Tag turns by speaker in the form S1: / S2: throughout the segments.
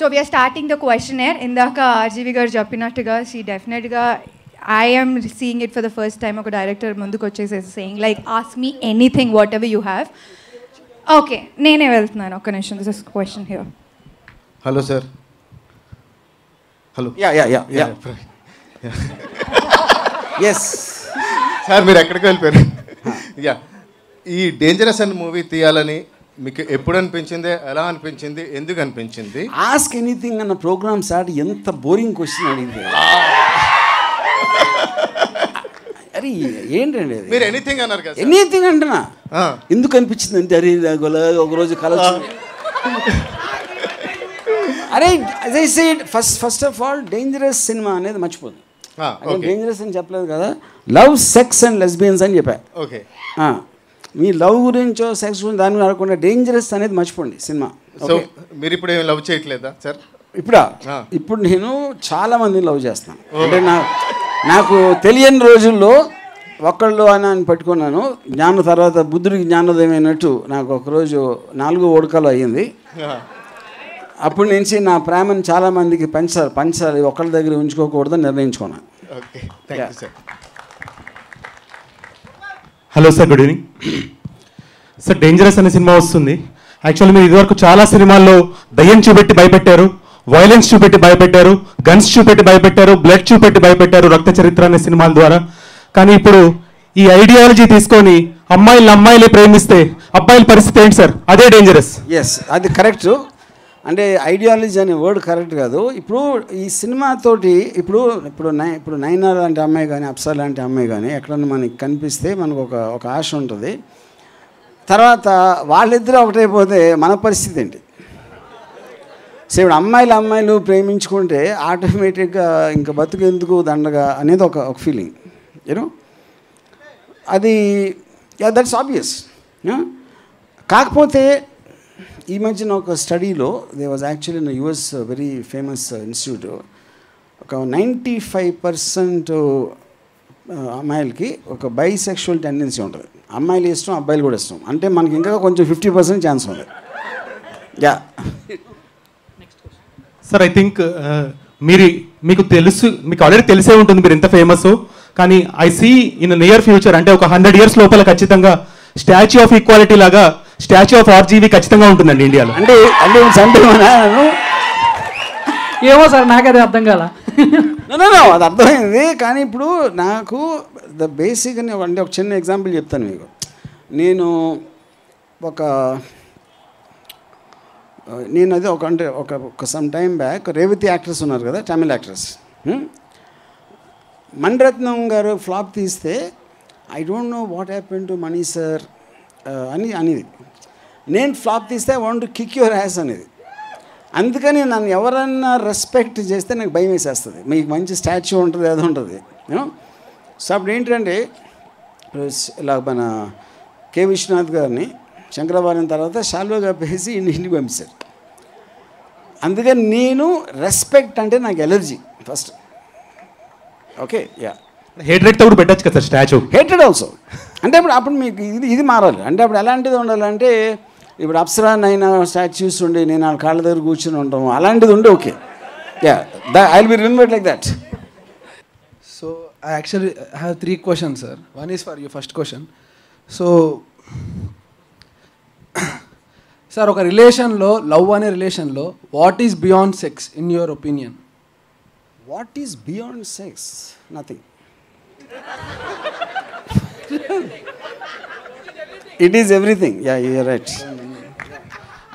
S1: So we are starting the questionnaire. Indaka RGV garu cheppinattuga, she definitely I am seeing it for the first time. Oka director munduku vachesi saying like, ask me anything, whatever you have. Okay, nene veltunanu oka nimisham. This is a question here.
S2: Hello sir. Hello.
S3: Yeah. Yes.
S2: Sir మీరు ఎక్కడికి వెళ్ళిపోయారు? Yeah, ఈ dangerous అనే movie తీయాలని మీకు ఎప్పుడు అనిపించింది, ఎలా అనిపించింది, ఎందుకు అనిపించింది?
S3: ఆస్క్ ఎనీథింగ్ అన్న ప్రోగ్రామ్ సార్ ఎంత బోరింగ్ క్వశ్చన్ అడిగింది. అరే ఏంటండి
S2: మీరు ఎనీథింగ్ అన్నారు కదా?
S3: ఎనీథింగ్ అంటున్నా. ఎందుకు అనిపించింది అంటే అరే ఒకరోజు కల అరే as I said, first of all dangerous cinema అనేది మర్చిపోదు. డేంజరస్ అని చెప్పలేదు కదా, లవ్, సెక్స్ అండ్ లెస్బియన్స్ అని చెప్పా.
S2: ఓకే,
S3: మీ లవ్ గురించో సెక్స్ గురించి దాని కాకుండా డేంజరస్ అనేది మర్చిపోండి సినిమా.
S2: సో మీరు ఇప్పుడు ఏం లవ్ చేయట్లేదా సార్?
S3: ఇప్పుడు నేను చాలా మందిని లవ్ చేస్తాను. అంటే నాకు తెలియని రోజుల్లో ఒకళ్ళు అని పట్టుకున్నాను. జ్ఞానం తర్వాత బుద్ధుడికి జ్ఞానోదయం అయినట్టు నాకు ఒకరోజు 4 ఓడకాలు అయ్యింది. అప్పటి నుంచి నా ప్రేమను చాలా మందికి పంచాలి, ఒకళ్ళ దగ్గర ఉంచుకోకూడదని నిర్ణయించుకున్నాను.
S4: Hello sir, good evening sir. Dangerous అనే సినిమా వస్తుంది. యాక్చువల్లీ మీరు ఇదివరకు చాలా సినిమాల్లో దయ్యం చూపెట్టి భయపెట్టారు, వైలెన్స్ చూపెట్టి భయపెట్టారు, గన్స్ చూపెట్టి భయపెట్టారు, బ్లడ్ చూపెట్టి భయపెట్టారు, రక్త చరిత్ర అనే సినిమాల ద్వారా. కానీ ఇప్పుడు ఈ ఐడియాలజీ తీసుకొని అమ్మాయిలే ప్రేమిస్తే అబ్బాయిల పరిస్థితి ఏంటి సార్? అదే డేంజరస్.
S3: ఎస్, అది కరెక్ట్. అంటే ఐడియాలజీ అనే వర్డ్ కరెక్ట్ కాదు. ఇప్పుడు ఈ సినిమాతోటి ఇప్పుడు నైనా లాంటి అమ్మాయి కానీ, అప్సర లాంటి అమ్మాయి కానీ ఎక్కడన్నా మనకి కనిపిస్తే మనకు ఒక ఆశ ఉంటుంది. తర్వాత వాళ్ళిద్దరూ ఒకటైపోతే మన పరిస్థితి ఏంటి? సో ఇప్పుడు అమ్మాయిలు ప్రేమించుకుంటే ఆటోమేటిక్గా ఇంకా బతుకెందుకు దండగా అనేది ఒక ఫీలింగ్, యూనో. అది దట్స్ ఆబ్వియస్. కాకపోతే ఈ మధ్యన ఒక స్టడీలో they was actually in US very famous institute, ఒక 95% అమ్మాయిలకి ఒక బైసెక్షువల్ టెండెన్సీ ఉంటుంది. అమ్మాయిలు ఇష్టం, అబ్బాయిలు కూడా ఇష్టం. అంటే మనకి ఇంకా కొంచెం 50% ఛాన్స్ ఉంది. యా
S4: సార్, ఐ థింక్ మీకు ఆల్రెడీ తెలిసే ఉంటుంది మీరు ఎంత ఫేమస్. కానీ I see in near future, అంటే ఒక 100 years లోపల ఖచ్చితంగా స్టాచ్యూ ఆఫ్ ఈక్వాలిటీ లాగా స్టాచ్యూ ఆఫ్ ఆర్జీవీ ఖచ్చితంగా ఉంటుందండి ఇండియాలో.
S3: అంటే
S5: ఏమో సార్, నాకు అది అర్థం కాల.
S3: అది అర్థమైంది. కానీ ఇప్పుడు నాకు బేసిక్ అని అంటే ఒక చిన్న ఎగ్జాంపుల్ చెప్తాను మీకు. నేను అది ఒక some time back Revathi actress ఉన్నారు కదా, తమిళ యాక్ట్రెస్, మణిరత్నం గారు ఫ్లాప్ తీస్తే I don't know what happen to money sir అనేది. నేను ఫ్లాప్ తీస్తే I want to kick your ass అనేది. అందుకని నన్ను ఎవరన్నా రెస్పెక్ట్ చేస్తే నాకు భయం వేసేస్తుంది. మీకు మంచి స్టాచ్యూ ఉంటుంది, అది ఉంటుంది, యూనో. సో అప్పుడు ఏంటంటే ఇలా మన కె విశ్వనాథ్ గారిని శంకరాభరణం తర్వాత షాల్వగా పేసి ఇంటికి పంపించారు. అందుకని నేను రెస్పెక్ట్ అంటే నాకు ఎలర్జీ ఫస్ట్. Okay, yeah.
S4: హేట్రెడ్తో కూడా పెట్టచ్చు కదా సార్ స్టాచ్యూ?
S3: Hatred also. అంటే అప్పుడు మీకు ఇది మారాలి. అంటే అప్పుడు ఎలాంటిది ఉండాలంటే ఇప్పుడు అప్సరా నైనా స్టాచ్యూస్ ఉండి నేను వాళ్ళ కాళ్ళ దగ్గర కూర్చొని ఉంటాము, అలాంటిది ఉంటే okay. Yeah, I will be remembered like that.
S6: So I actually have 3 questions, sir. One is for your first question. So sir, ఒక రిలేషన్లో, లవ్ అనే రిలేషన్లో what is beyond sex in your opinion?
S3: What is beyond sex? Nothing. It is everything. Yeah, you are right.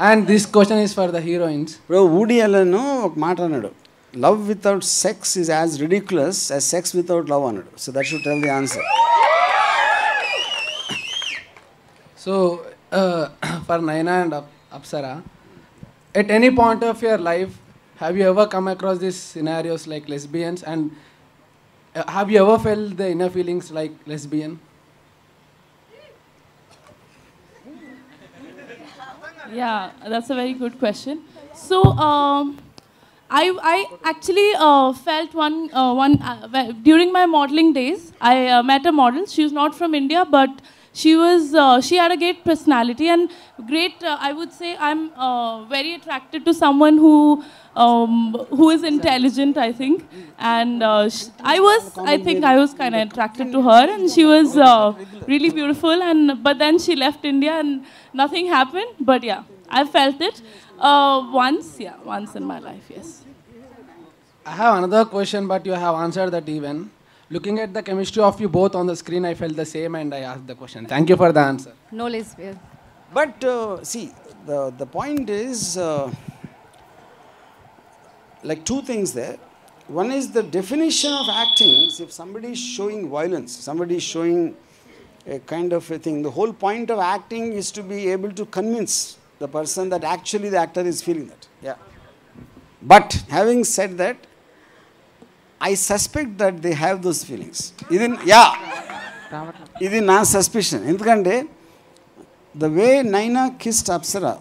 S6: And this question is for the heroines.
S3: Bro, Woody Allen ఒక మాట అన్నాడు, love without sex is as ridiculous as sex without love అన్నాడు. So that should tell the answer.
S6: So for Naina and Apsara, at any point of your life, have you ever come across these scenarios like lesbians, and have you ever felt the inner feelings like lesbian?
S7: Yeah, that's a very good question. So, I actually felt during my modeling days, I met a model. She was not from India, but she had a great personality and great, I would say I'm very attracted to someone who who is intelligent, I think. And I was kind of attracted to her, and she was really beautiful. But then she left India, and nothing happened. But yeah, I felt it once in my life, yes.
S6: I have another question, but you have answered that even. Looking at the chemistry of you both on the screen, I felt the same and I asked the question. Thank you for the answer.
S1: No lesbian.
S3: But see, the point is, like two things there. One is the definition of acting. If somebody is showing violence, somebody is showing a kind of a thing, the whole point of acting is to be able to convince the person that actually the actor is feeling that. Yeah. But having said that, I suspect that they have those feelings. This is my suspicion. Because the way Naina kissed Apsara,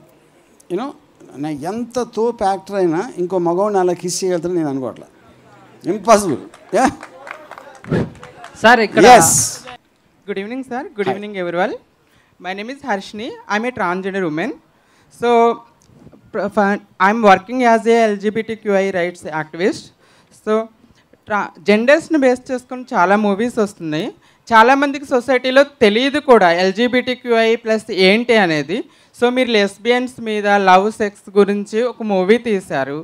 S3: you know, na yanta top actor aina inko magavanu ala kiss cheyagaldanu nenu anukovatla. Impossible. Yeah.
S8: Sir,
S3: yes.
S8: Good evening, sir. Good evening, everyone. My name is Harshni. I'm a transgender woman. So, I'm working as a LGBTQI rights activist. So, జెండర్స్ని base చేసుకుని చాలా movies వస్తున్నాయి. చాలామందికి సొసైటీలో తెలియదు కూడా LGBTQI plus ఏంటి అనేది. సో మీరు లెస్బియన్స్ మీద లవ్ సెక్స్ గురించి ఒక మూవీ తీశారు.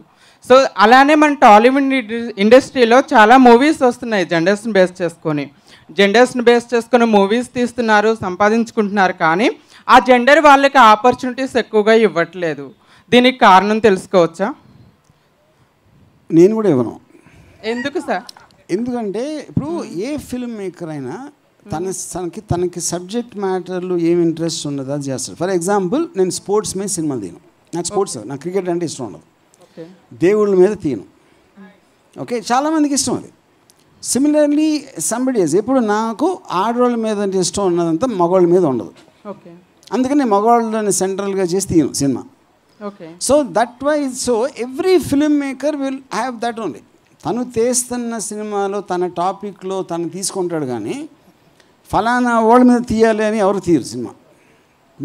S8: సో అలానే మన టాలీవుడ్ ఇండస్ట్రీలో చాలా మూవీస్ వస్తున్నాయి జెండర్స్ని బేస్ చేసుకొని మూవీస్ తీస్తున్నారు, సంపాదించుకుంటున్నారు. కానీ ఆ జెండర్ వాళ్ళకి ఆపర్చునిటీస్ ఎక్కువగా ఇవ్వట్లేదు. దీనికి కారణం తెలుసుకోవచ్చా?
S3: నేను కూడా ఇవ్వను.
S8: ఎందుకు సార్?
S3: ఎందుకంటే ఇప్పుడు ఏ ఫిల్మ్ మేకర్ అయినా తనకి సబ్జెక్ట్ మ్యాటర్లు ఏమి ఇంట్రెస్ట్ ఉండదు అది చేస్తాడు. ఫర్ ఎగ్జాంపుల్, నేను స్పోర్ట్స్ మీద సినిమాలు తీయను. నాకు స్పోర్ట్స్, నాకు క్రికెట్ అంటే ఇష్టం ఉండదు. దేవుళ్ళ మీద తీయను. ఓకే, చాలామందికి ఇష్టం అది. సిమిలర్లీ సంబడి ఇప్పుడు నాకు ఆడవాళ్ళ మీద ఇష్టం ఉన్నదంతా మగవాళ్ళ మీద ఉండదు. అందుకని మగవాళ్ళని సెంట్రల్గా చేసి తీయను సినిమా. So that why every film maker will have that only. తను తీస్తున్న సినిమాలో తన టాపిక్లో తను తీసుకుంటాడు, కానీ ఫలానా వాళ్ళ మీద తీయాలి అని ఎవరు తీయరు సినిమా.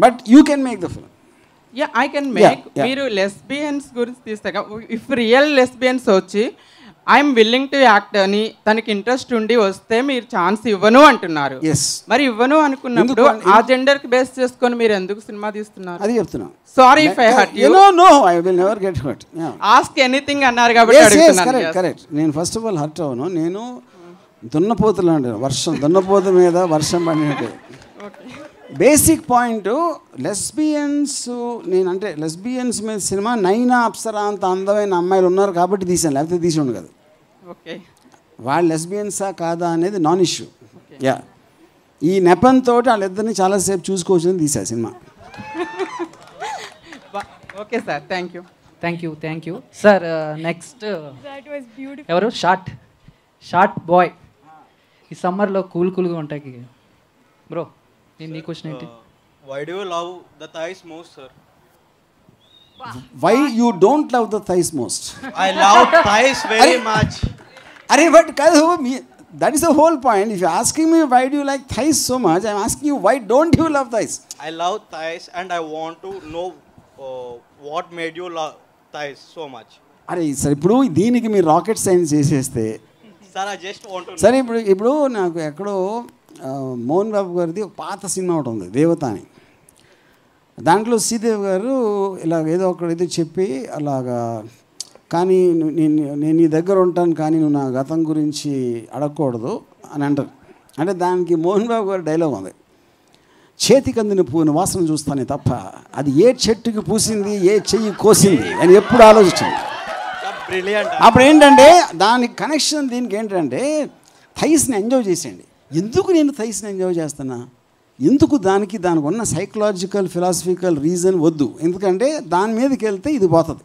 S3: But you can make the film.
S8: Yeah, I can make. మీరు లెస్బియన్స్ గురించి తీస్తాక ఇఫ్ రియల్ లెస్బియన్స్ వచ్చి ఐఎమ్ విల్లింగ్ టు యాక్ట్ అని తనకి ఇంట్రెస్ట్ ఉండి వస్తే మీరు ఛాన్స్ ఇవ్వను అంటున్నారు. మరి ఇవ్వను అనుకున్నప్పుడు ఆ జెండర్ కి బేస్ చేసుకొని మీరు ఎందుకు సినిమా తీస్తున్నారు?
S3: అది చెప్తున్నా.
S8: Sorry if I hurt you.
S3: No, I will never get hurt.
S8: Ask anything అన్నారు కాబట్టి అడుగుతున్నాను.
S3: కరెక్ట్. నేను ఫస్ట్ ఆఫ్ ఆల్ హర్ట్ అవ్వను. నేను దున్నపోతులు అంటాను, దున్నపోత మీద వర్షం పడినట్టు. బేసిక్ పాయింట్ లెస్బియన్స్, నేనంటే లెస్బియన్స్ మీద సినిమా నైనా అప్సరా అంత అందమైన అమ్మాయిలు ఉన్నారు కాబట్టి తీసాను, లేకపోతే తీసి ఉండు కదా. వాళ్ళు లెస్బియన్సా కాదా అనేది నాన్ ఇష్యూ. యా, ఈ నెపంతో వాళ్ళిద్దరిని చాలాసేపు చూసుకోవచ్చని తీసా సినిమా.
S8: Okay sir, thank you.
S5: Sir next ఎవరు? Short boy. ఈ సమ్మర్లో కూల్గా ఉంటాయి బ్రో. నీ క్వశ్చన్ ఏంటి?
S9: Why do you love the thighs most, sir?
S3: Why you don't love the thighs most?
S9: I love thighs very much.
S3: But that is the whole point. If you're asking me why do you like thighs so much, I'm asking you why don't you love thighs?
S9: I love thighs and I want to know what made you love thighs so much.
S3: Sir, ఇప్పుడు దీనికి మీరు rocket science చేసేస్తే.
S9: Sir, I just want to know.
S3: సరే, ఇప్పుడు నాకు ఎక్కడో మోహన్ బాబు గారిది ఒక పాత సినిమా ఒకటి ఉంది, దేవత అని. దాంట్లో శ్రీదేవి గారు ఇలా ఏదో ఒకటి చెప్పి అలాగా, కానీ నేను నీ దగ్గర ఉంటాను కానీ నువ్వు నా గతం గురించి అడగకూడదు అని అంటారు. అంటే దానికి మోహన్ బాబు గారి డైలాగ్ ఉంది, చేతికి అందిన పువ్వుని వాసన చూస్తానే తప్ప అది ఏ చెట్టుకి పూసింది ఏ చెయ్యి కోసింది అని ఎప్పుడు ఆలోచించింది. అప్పుడు ఏంటంటే దానికి కనెక్షన్ దీనికి ఏంటంటే థైస్ని ఎంజాయ్ చేసేయండి. ఎందుకు నేను థైస్ని ఎంజాయ్ చేస్తున్నా, ఎందుకు దానికి ఉన్న సైకలాజికల్ ఫిలాసఫికల్ రీజన్ వద్దు. ఎందుకంటే దాని మీదకి వెళ్తే ఇది పోతుంది.